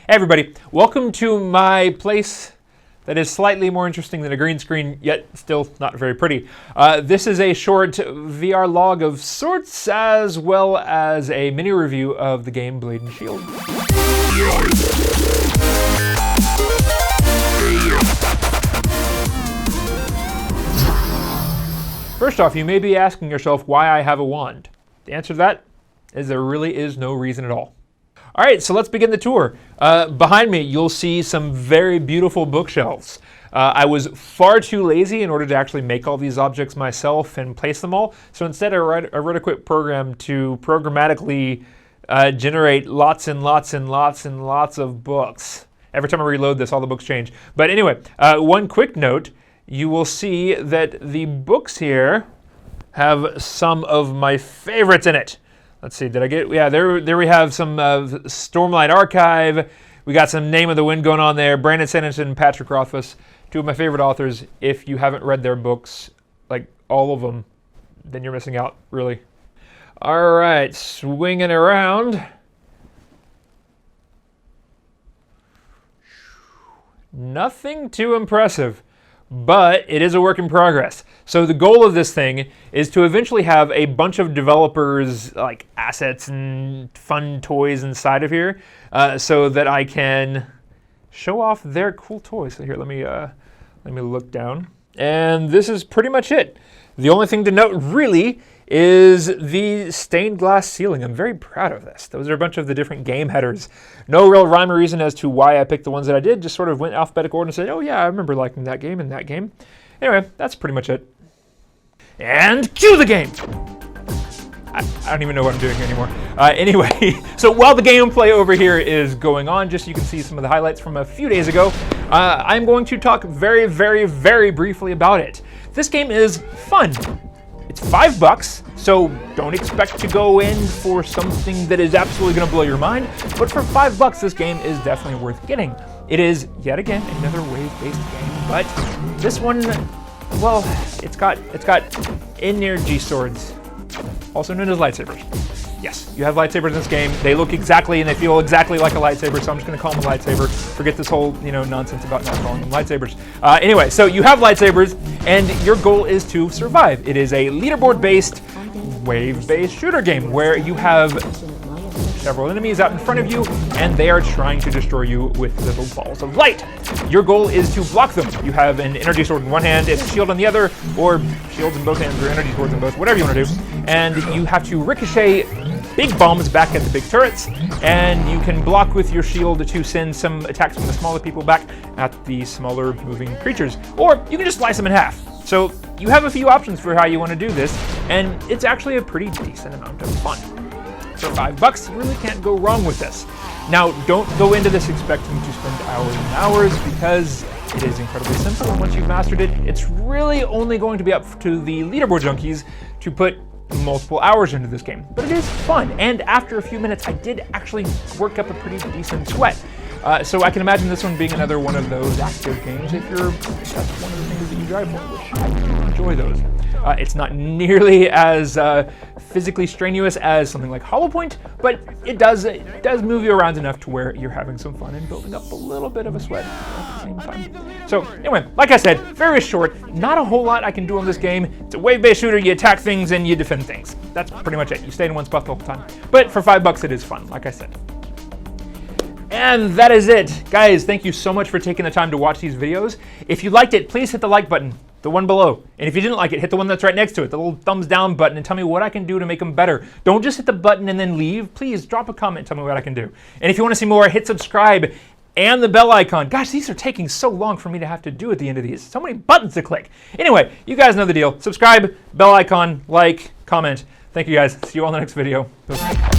Hey everybody, welcome to my place that is slightly more interesting than a green screen, yet still not very pretty. This is a short VR log of sorts, as well as a mini review of the game BladeShield. First off, you may be asking yourself why I have a wand. The answer to that is there really is no reason at all. All right, so let's begin the tour. Behind me, you'll see some very beautiful bookshelves. I was far too lazy in order to actually make all these objects myself and place them all. So instead, I wrote a quick program to programmatically generate lots and lots and lots and lots of books. Every time I reload this, all the books change. But anyway, one quick note, you will see that the books here have some of my favorites in it. Let's see, did I get, yeah, there we have some Stormlight Archive. We got some Name of the Wind going on there. Brandon Sanderson and Patrick Rothfus, two of my favorite authors. If you haven't read their books, like all of them, then you're missing out, really. All right, swinging around. Nothing too impressive, but it is a work in progress. So the goal of this thing is to eventually have a bunch of developers, like assets and fun toys inside of here, so that I can show off their cool toys. So here, let me look down, and this is pretty much it. The only thing to note really is the stained glass ceiling. I'm very proud of this. Those are a bunch of the different game headers. No real rhyme or reason as to why I picked the ones that I did, just sort of went alphabetical order and said, oh yeah, I remember liking that game and that game. Anyway, that's pretty much it. And cue the game! I don't even know what I'm doing here anymore. Anyway, so while the gameplay over here is going on, just so you can see some of the highlights from a few days ago, I'm going to talk very, very, very briefly about it. This game is fun. It's $5, so don't expect to go in for something that is absolutely going to blow your mind. But for $5, this game is definitely worth getting. It is, yet again, another wave-based game, but this one, well, it's got energy swords, also known as lightsabers. Yes, you have lightsabers in this game. They look exactly and they feel exactly like a lightsaber, so I'm just going to call them a lightsaber. Forget this whole, nonsense about not calling them lightsabers. Anyway, so you have lightsabers, and your goal is to survive. It is a leaderboard-based, wave-based shooter game where you have several enemies out in front of you, and they are trying to destroy you with little balls of light. Your goal is to block them. You have an energy sword in one hand, and a shield in the other, or shields in both hands, or energy swords in both, whatever you want to do. And you have to ricochet big bombs back at the big turrets, and you can block with your shield to send some attacks from the smaller people back at the smaller moving creatures. Or you can just slice them in half. So you have a few options for how you want to do this, and it's actually a pretty decent amount of fun. For $5, you really can't go wrong with this. Now, don't go into this expecting to spend hours and hours, because it is incredibly simple, and once you've mastered it, it's really only going to be up to the leaderboard junkies to put multiple hours into this game. But it is fun, and after a few minutes, I did actually work up a pretty decent sweat. So I can imagine this one being another one of those active games if that's one of the things that you drive for, which I do enjoy those. It's not nearly as physically strenuous as something like Hollow Point, but it does move you around enough to where you're having some fun and building up a little bit of a sweat at the same time. So anyway, like I said, very short, not a whole lot I can do on this game. It's a wave-based shooter, you attack things and you defend things. That's pretty much it. You stay in one spot the whole time. But for $5, it is fun, like I said. And that is it. Guys, thank you so much for taking the time to watch these videos. If you liked it, please hit the like button, the one below. And if you didn't like it, hit the one that's right next to it, the little thumbs down button, and tell me what I can do to make them better. Don't just hit the button and then leave. Please drop a comment and tell me what I can do. And if you want to see more, hit subscribe and the bell icon. Gosh, these are taking so long for me to have to do at the end of these. So many buttons to click. Anyway, you guys know the deal. Subscribe, bell icon, like, comment. Thank you guys. See you all in the next video. Bye.